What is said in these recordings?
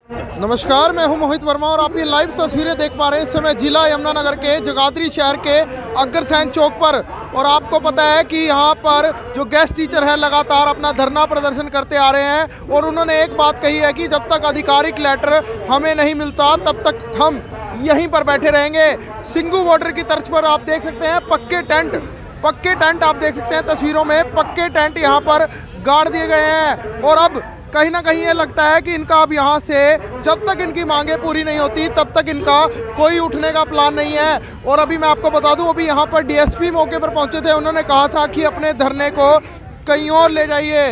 नमस्कार, मैं हूं मोहित वर्मा और आप ये लाइव तस्वीरें देख पा रहे हैं इस समय जिला यमुनानगर के जगाधरी शहर के अग्रसेन चौक पर। और आपको पता है कि यहां पर जो गेस्ट टीचर हैं लगातार अपना धरना प्रदर्शन करते आ रहे हैं और उन्होंने एक बात कही है कि जब तक आधिकारिक लेटर हमें नहीं मिलता तब तक हम यहीं पर बैठे रहेंगे। सिंगू बॉर्डर की तर्ज पर आप देख सकते हैं पक्के टेंट आप देख सकते हैं तस्वीरों में, पक्के टेंट यहाँ पर गाड़ दिए गए हैं। और अब कहीं ना कहीं ये लगता है कि इनका अब यहाँ से जब तक इनकी मांगें पूरी नहीं होती तब तक इनका कोई उठने का प्लान नहीं है। और अभी मैं आपको बता दूं, अभी यहाँ पर डीएसपी मौके पर पहुँचे थे, उन्होंने कहा था कि अपने धरने को कहीं और ले जाइए,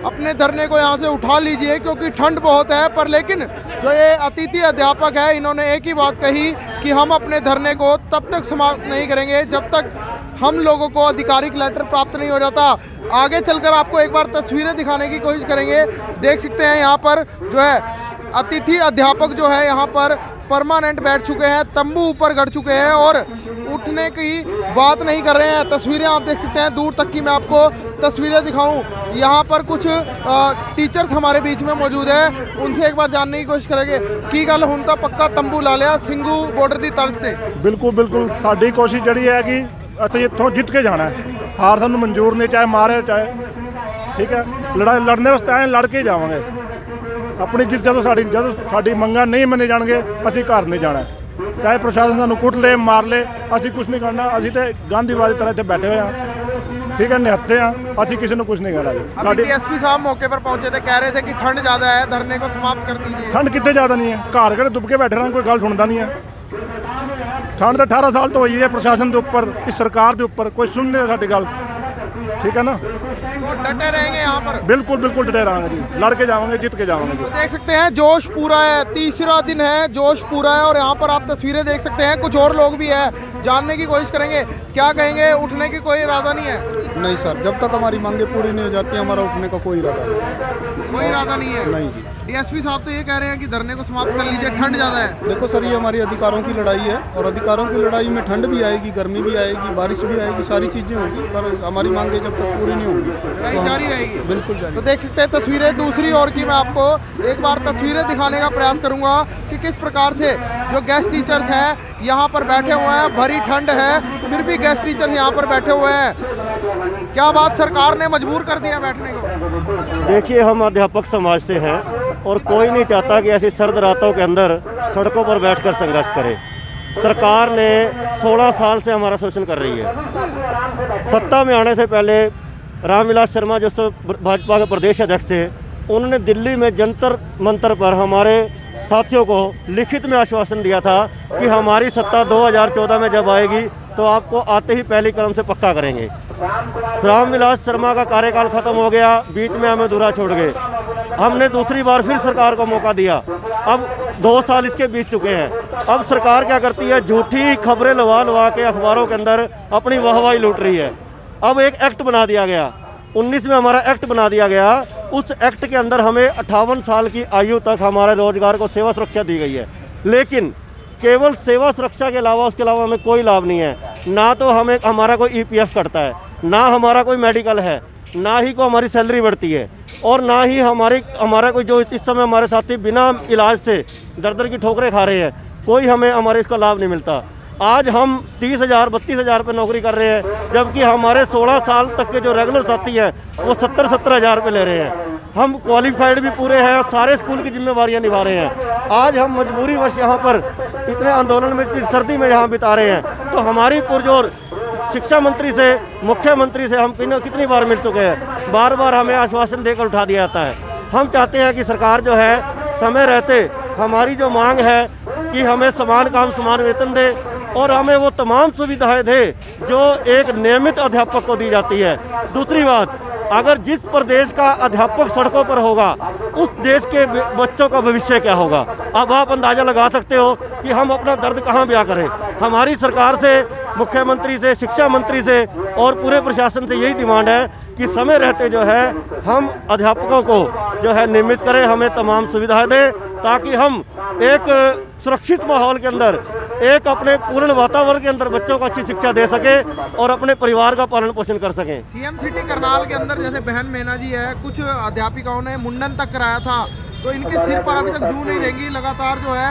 अपने धरने को यहाँ से उठा लीजिए क्योंकि ठंड बहुत है। पर लेकिन जो ये अतिथि अध्यापक है इन्होंने एक ही बात कही कि हम अपने धरने को तब तक समाप्त नहीं करेंगे जब तक हम लोगों को आधिकारिक लेटर प्राप्त नहीं हो जाता। आगे चलकर आपको एक बार तस्वीरें दिखाने की कोशिश करेंगे। देख सकते हैं यहाँ पर जो है अतिथि अध्यापक जो है यहाँ पर परमानेंट बैठ चुके हैं, तंबू ऊपर गड़ चुके हैं और उठने की बात नहीं कर रहे हैं। तस्वीरें आप देख सकते हैं, दूर तक की मैं आपको तस्वीरें दिखाऊं। यहाँ पर कुछ टीचर्स हमारे बीच में मौजूद है, उनसे एक बार जानने की कोशिश करेंगे की गल हुण तां पक्का तंबू ला लिया सिंगू बॉर्डर की तर्ज से। बिल्कुल साडी कोशिश जड़ी है कि ਅਸੀਂ ਇੱਥੋਂ ਜਿੱਤ ਕੇ ਜਾਣਾ ਹੈ। ਹਾਰ ਸਾਨੂੰ ਮਨਜ਼ੂਰ ਨਹੀਂ, ਚਾਹੇ ਮਾਰੇ ਚਾਹੇ ਠੀਕ ਹੈ। ਲੜਨੇ ਵਾਸਤੇ ਆਏ, ਲੜ ਕੇ ਜਾਵਾਂਗੇ ਆਪਣੀ ਜਿੱਤ। ਜਦੋਂ ਸਾਡੀ ਮੰਗਾਂ ਨਹੀਂ ਮੰਨੇ ਜਾਣਗੇ ਅਸੀਂ ਘਰ ਨਹੀਂ ਜਾਣਾ। ਚਾਹੇ ਪ੍ਰਸ਼ਾਸਨ ਸਾਨੂੰ ਕੁੱਟ ਲੇ ਮਾਰ ਲੇ, ਅਸੀਂ ਕੁਝ ਨਹੀਂ ਕਰਨਾ। ਅਸੀਂ ਤੇ ਗਾਂਧੀਵਾਦੀ ਤਰ੍ਹਾਂ ਇੱਥੇ ਬੈਠੇ ਹੋਏ ਹਾਂ, ठीक है, निहत्ते हैं, ਅਸੀਂ ਕਿਸੇ ਨੂੰ ਕੁਝ ਨਹੀਂ ਕਹਿਣਾ ਜੀ। ਸਾਡੇ डीएसपी साहब मौके पर पहुंचे थे, कह रहे थे कि ठंड ज़्यादा है, धरने को समाप्त कर दीजिए। ठंड कितने ज़्यादा नहीं है, घर किहड़े दुब के बैठे रहना, कोई गल सुनता नहीं है। ठंड तो 18 साल तो हुई है प्रशासन के उपर, इस सरकार के उपर, कोई सुन नहीं साडी गल, ठीक है ना। तो डटे रहेंगे यहाँ पर, बिल्कुल डटे रहेंगे जी, लड़ के जाएंगे, जीत के जाएंगे। तो देख सकते हैं जोश पूरा है, तीसरा दिन है, जोश पूरा है। और यहाँ पर आप तस्वीरें देख सकते हैं, कुछ और लोग भी है, जानने की कोशिश करेंगे क्या कहेंगे। उठने की कोई इरादा नहीं है? नहीं सर, जब तक हमारी मांगे पूरी नहीं हो जाती हमारा उठने का कोई इरादा नहीं। कोई इरादा नहीं है? नहीं जी। डीएसपी साहब तो ये कह रहे हैं कि धरने को समाप्त कर लीजिए, ठंड ज़्यादा है। देखो सर, ये हमारी अधिकारों की लड़ाई है और अधिकारों की लड़ाई में ठंड भी आएगी, गर्मी भी आएगी, बारिश भी आएगी, सारी चीज़ें होंगी, पर हमारी मांगे जब तक पूरी नहीं होगी लड़ाई जारी रहेगी। बिल्कुल जारी। तो देख सकते हैं तस्वीरें दूसरी ओर की, मैं आपको एक बार तस्वीरें दिखाने का प्रयास करूंगा कि किस प्रकार से जो गेस्ट टीचर्स हैं यहाँ पर बैठे हुए हैं। भरी ठंड है फिर भी गेस्ट टीचर यहाँ पर बैठे हुए हैं। क्या बात, सरकार ने मजबूर कर दिया बैठने को? देखिए, हम अध्यापक समाज से हैं और कोई नहीं चाहता कि ऐसी सर्द रातों के अंदर सड़कों पर बैठकर संघर्ष करें। सरकार ने 16 साल से हमारा शोषण कर रही है। सत्ता में आने से पहले रामविलास शर्मा जो भाजपा के प्रदेश अध्यक्ष थे, उन्होंने दिल्ली में जंतर मंतर पर हमारे साथियों को लिखित में आश्वासन दिया था कि हमारी सत्ता 2014 में जब आएगी तो आपको आते ही पहली कदम से पक्का करेंगे। रामविलास शर्मा का कार्यकाल खत्म हो गया, बीच में हमें अधूरा छोड़ गए। हमने दूसरी बार फिर सरकार को मौका दिया, अब 2 साल इसके बीत चुके हैं। अब सरकार क्या करती है, झूठी खबरें लगा के अखबारों के अंदर अपनी वाहवाही लूट रही है। अब एक एक्ट बना दिया गया, 19 में हमारा एक्ट बना दिया गया। उस एक्ट के अंदर हमें 58 साल की आयु तक हमारे रोजगार को सेवा सुरक्षा दी गई है, लेकिन केवल सेवा सुरक्षा के अलावा उसके अलावा हमें कोई लाभ नहीं है। ना तो हमें हमारा कोई ईपीएफ कटता है, ना हमारा कोई मेडिकल है, ना ही को हमारी सैलरी बढ़ती है, और ना ही हमारा कोई जो इस समय हमारे साथी बिना इलाज से दर की ठोकरें खा रहे हैं, कोई हमें हमारे इसका लाभ नहीं मिलता। आज हम 30,000 32,000 पे नौकरी कर रहे हैं, जबकि हमारे 16 साल तक के जो रेगुलर साथी हैं वो 70-70,000 पे ले रहे हैं। हम क्वालिफाइड भी पूरे हैं और सारे स्कूल की जिम्मेवारियां निभा रहे हैं। आज हम मजबूरीवश यहाँ पर इतने आंदोलन में, सर्दी में यहाँ बिता रहे हैं, तो हमारी पुरजोर शिक्षा मंत्री से, मुख्यमंत्री से हम कितनी बार मिल चुके हैं, बार बार हमें आश्वासन देकर उठा दिया जाता है। हम चाहते हैं कि सरकार जो है समय रहते हमारी जो मांग है कि हमें समान काम समान वेतन दे और हमें वो तमाम सुविधाएं दे जो एक नियमित अध्यापक को दी जाती है। दूसरी बात, अगर जिस प्रदेश का अध्यापक सड़कों पर होगा उस देश के बच्चों का भविष्य क्या होगा। अब आप अंदाज़ा लगा सकते हो कि हम अपना दर्द कहाँ बयां करें। हमारी सरकार से, मुख्यमंत्री से, शिक्षा मंत्री से और पूरे प्रशासन से यही डिमांड है कि समय रहते जो है हम अध्यापकों को जो है नियमित करें, हमें तमाम सुविधाएं दें, ताकि हम एक सुरक्षित माहौल के अंदर, एक अपने पूर्ण वातावरण के अंदर बच्चों को अच्छी शिक्षा दे सके और अपने परिवार का पालन पोषण कर सकें। सीएम सिटी करनाल के अंदर जैसे बहन मेना जी है, कुछ अध्यापिकाओं ने मुंडन तक कराया था, तो इनके सिर पर अभी तक जू नहीं रहेंगी, लगातार जो है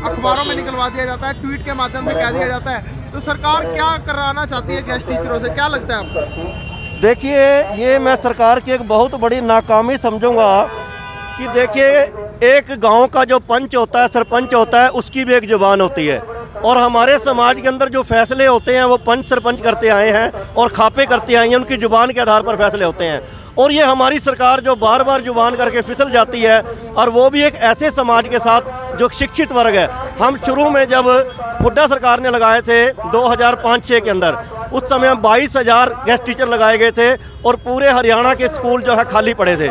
अखबारों में निकलवा दिया जाता है, ट्वीट के माध्यम से कह दिया जाता है। तो सरकार क्या कराना चाहती है गेस्ट टीचरों से, क्या लगता है आपको? देखिए, ये मैं सरकार की एक बहुत बड़ी नाकामी समझूंगा कि देखिए, एक गांव का जो पंच होता है, सरपंच होता है, उसकी भी एक जुबान होती है, और हमारे समाज के अंदर जो फैसले होते हैं वो पंच सरपंच करते आए हैं और खापे करते आए हैं, उनकी जुबान के आधार पर फैसले होते हैं। और ये हमारी सरकार जो बार बार जुबान करके फिसल जाती है, और वो भी एक ऐसे समाज के साथ जो शिक्षित वर्ग है। हम शुरू में जब हुड्डा सरकार ने लगाए थे 2005-06 के अंदर, उस समय 22,000 गेस्ट टीचर लगाए गए थे और पूरे हरियाणा के स्कूल जो है खाली पड़े थे।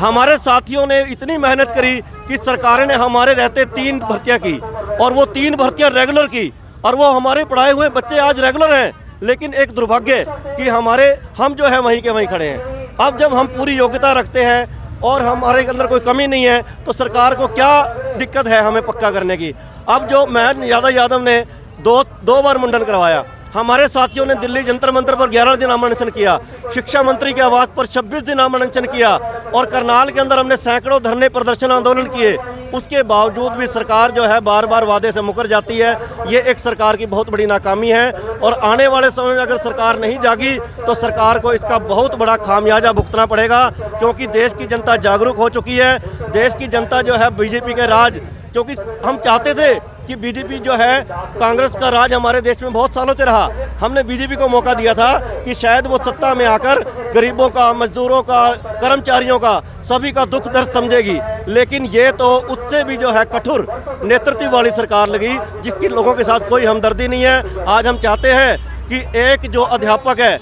हमारे साथियों ने इतनी मेहनत करी कि सरकार ने हमारे रहते 3 भर्तियाँ की, और वो 3 भर्तियाँ रेगुलर की, और वो हमारे पढ़ाए हुए बच्चे आज रेगुलर हैं। लेकिन एक दुर्भाग्य कि हम जो है वहीं के वहीं खड़े हैं। अब जब हम पूरी योग्यता रखते हैं और हमारे अंदर कोई कमी नहीं है, तो सरकार को क्या दिक्कत है हमें पक्का करने की? अब जो महन यादव ने दो बार मुंडन करवाया, हमारे साथियों ने दिल्ली जंतर मंतर पर 11 दिन अनशन किया, शिक्षा मंत्री के आवास पर 26 दिन अनशन किया, और करनाल के अंदर हमने सैकड़ों धरने प्रदर्शन आंदोलन किए। उसके बावजूद भी सरकार जो है बार बार वादे से मुकर जाती है। ये एक सरकार की बहुत बड़ी नाकामी है, और आने वाले समय में अगर सरकार नहीं जागी तो सरकार को इसका बहुत बड़ा खामियाजा भुगतना पड़ेगा, क्योंकि देश की जनता जागरूक हो चुकी है। देश की जनता जो है बीजेपी के राज, क्योंकि हम चाहते थे कि बीजेपी जो है, कांग्रेस का राज हमारे देश में बहुत सालों से रहा, हमने बीजेपी को मौका दिया था कि शायद वो सत्ता में आकर गरीबों का, मजदूरों का, कर्मचारियों का, सभी का दुख दर्द समझेगी। लेकिन ये तो उससे भी जो है कठोर नेतृत्व वाली सरकार लगी, जिसकी लोगों के साथ कोई हमदर्दी नहीं है। आज हम चाहते हैं कि एक जो अध्यापक है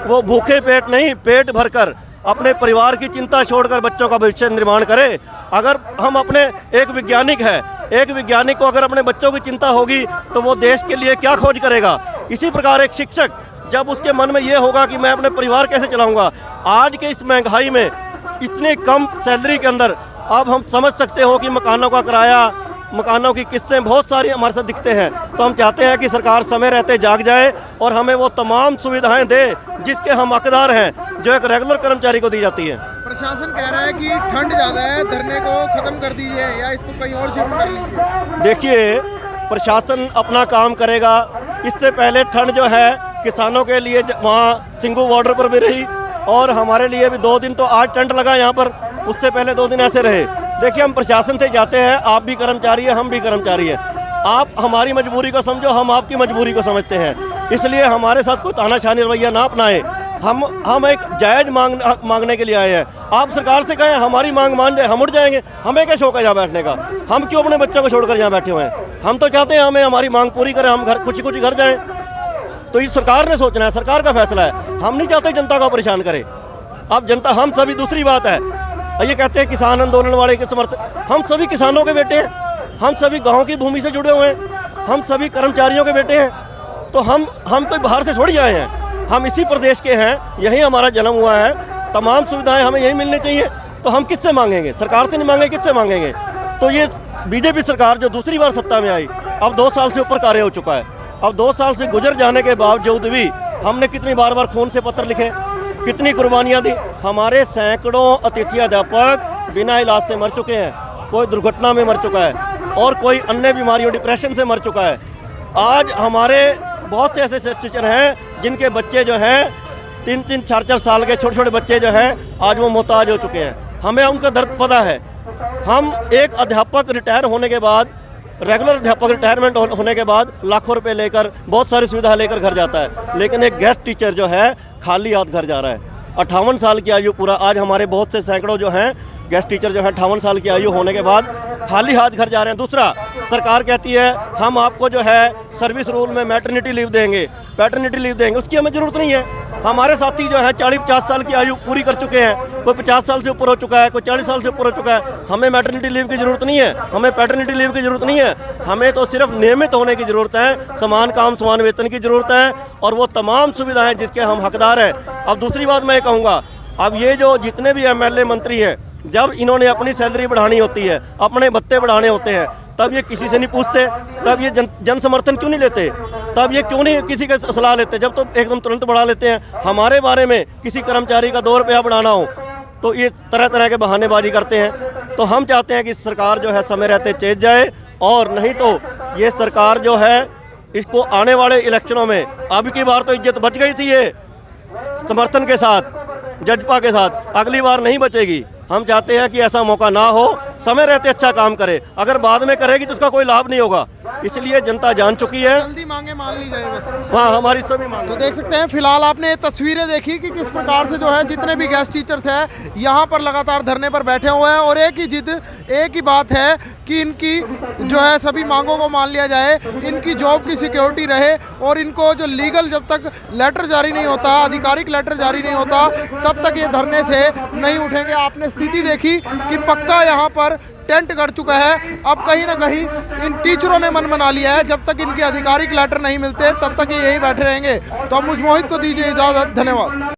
वो भूखे पेट नहीं, पेट भरकर अपने परिवार की चिंता छोड़कर बच्चों का भविष्य निर्माण करे। अगर हम अपने एक वैज्ञानिक को अगर अपने बच्चों की चिंता होगी तो वो देश के लिए क्या खोज करेगा? इसी प्रकार एक शिक्षक, जब उसके मन में ये होगा कि मैं अपने परिवार कैसे चलाऊंगा, आज के इस महंगाई में इतनी कम सैलरी के अंदर, अब हम समझ सकते हो कि मकानों का किराया, मकानों की किस्तें बहुत सारी हमारे साथ दिखते हैं। तो हम चाहते हैं कि सरकार समय रहते जाग जाए और हमें वो तमाम सुविधाएं दे जिसके हम हकदार हैं, जो एक रेगुलर कर्मचारी को दी जाती है। प्रशासन कह रहा है कि ठंड ज़्यादा है, धरने को ख़त्म कर दीजिए या इसको कहीं और शिफ्ट कर लीजिए। देखिए, प्रशासन अपना काम करेगा। इससे पहले ठंड जो है किसानों के लिए वहाँ सिंगू बॉर्डर पर भी रही, और हमारे लिए भी 2 दिन तो आज टेंट लगा यहाँ पर, उससे पहले 2 दिन ऐसे रहे। देखिए, हम प्रशासन से जाते हैं, आप भी कर्मचारी हैं, हम भी कर्मचारी हैं, आप हमारी मजबूरी को समझो, हम आपकी मजबूरी को समझते हैं, इसलिए हमारे साथ कोई तानाशाही रवैया ना अपनाएं। हम एक जायज़ मांगने के लिए आए हैं। आप सरकार से कहें हमारी मांग मान जाए, हम उठ जाएंगे। हमें क्या शौक है यहाँ बैठने का? हम क्यों अपने बच्चों को छोड़कर यहाँ बैठे हुए हैं? हम तो चाहते हैं हमें हमारी मांग पूरी करें, हम घर कुछ घर जाएं। तो ये सरकार ने सोचना है, सरकार का फैसला है। हम नहीं चाहते जनता को परेशान करें। अब जनता, हम सभी, दूसरी बात है, ये कहते हैं किसान आंदोलन वाले के समर्थन, हम सभी किसानों के बेटे हैं, हम सभी गाँव की भूमि से जुड़े हुए हैं, हम सभी कर्मचारियों के बेटे हैं। तो हम कोई बाहर से थोड़ी आए हैं, हम इसी प्रदेश के हैं, यहीं हमारा जन्म हुआ है, तमाम सुविधाएं हमें यहीं मिलनी चाहिए। तो हम किससे मांगेंगे? सरकार से नहीं मांगेंगे, किससे मांगेंगे? तो ये बीजेपी सरकार जो दूसरी बार सत्ता में आई, अब 2 साल से ऊपर कार्य हो चुका है। अब 2 साल से गुजर जाने के बावजूद भी हमने कितनी बार खून से पत्र लिखे, कितनी कुर्बानियाँ दी। हमारे सैकड़ों अतिथि अध्यापक बिना इलाज से मर चुके हैं, कोई दुर्घटना में मर चुका है, और कोई अन्य बीमारियों, डिप्रेशन से मर चुका है। आज हमारे बहुत से ऐसे टीचर हैं जिनके बच्चे जो हैं 3-3, 4-4 साल के छोटे छोटे बच्चे जो हैं आज वो मोहताज हो चुके हैं। हमें उनका दर्द पता है। हम एक अध्यापक रिटायर होने के बाद, रेगुलर अध्यापक रिटायरमेंट होने के बाद लाखों रुपए लेकर, बहुत सारी सुविधा लेकर घर जाता है, लेकिन एक गेस्ट टीचर जो है खाली हाथ घर जा रहा है। 58 साल की आयु पूरा, आज हमारे बहुत से सैकड़ों जो हैं गेस्ट टीचर जो है 58 साल की आयु होने के बाद खाली हाथ घर जा रहे हैं। दूसरा, सरकार कहती है हम आपको जो है सर्विस रूल में मैटरनिटी लीव देंगे, पैटर्निटी लीव देंगे, उसकी हमें ज़रूरत नहीं है। हमारे साथी जो है 40-50 साल की आयु पूरी कर चुके हैं, कोई 50 साल से ऊपर हो चुका है, कोई 40 साल से ऊपर हो चुका है। हमें मैटरनिटी लीव की ज़रूरत नहीं है, हमें पैटर्निटी लीव की ज़रूरत नहीं है। हमें तो सिर्फ नियमित होने की ज़रूरत है, समान काम समान वेतन की ज़रूरत है, और वो तमाम सुविधाएँ जिसके हम हकदार हैं। अब दूसरी बात मैं कहूँगा, अब ये जो जितने भी MLA मंत्री हैं, जब इन्होंने अपनी सैलरी बढ़ानी होती है, अपने भत्ते बढ़ाने होते हैं, तब ये किसी से नहीं पूछते, तब ये जन समर्थन क्यों नहीं लेते, तब ये क्यों नहीं किसी का सलाह लेते, जब तो एकदम तुरंत बढ़ा लेते हैं। हमारे बारे में किसी कर्मचारी का 2 रुपया बढ़ाना हो तो ये तरह तरह के बहानेबाजी करते हैं। तो हम चाहते हैं कि सरकार जो है समय रहते चेंज जाए, और नहीं तो ये सरकार जो है इसको आने वाले इलेक्शनों में, अब की बार तो इज्जत बच गई थी ये समर्थन के साथ, जजपा के साथ, अगली बार नहीं बचेगी। हम चाहते हैं कि ऐसा मौका ना हो, समय रहते अच्छा काम करे, अगर बाद में करेगी तो उसका कोई लाभ नहीं होगा, इसलिए जनता जान चुकी है। जल्दी मांगे मान ली जाए बस। हाँ, हमारी सभी मांग। तो देख सकते हैं फिलहाल आपने ये तस्वीरें देखी कि किस प्रकार से जो है जितने भी गेस्ट टीचर्स हैं यहाँ पर लगातार धरने पर बैठे हुए हैं, और एक ही जिद, एक ही बात है कि इनकी जो है सभी मांगों को मान लिया जाए, इनकी जॉब की सिक्योरिटी रहे, और इनको जो लीगल जब तक लेटर जारी नहीं होता, आधिकारिक लेटर जारी नहीं होता, तब तक ये धरने से नहीं उठेंगे। आपने स्थिति देखी कि पक्का यहाँ पर टेंट गड़ चुका है। अब कहीं ना कहीं इन टीचरों ने मन बना लिया है, जब तक इनके आधिकारिक लेटर नहीं मिलते तब तक ये यहीं बैठे रहेंगे। तो अब मुझ मोहित को दीजिए इजाज़त, धन्यवाद।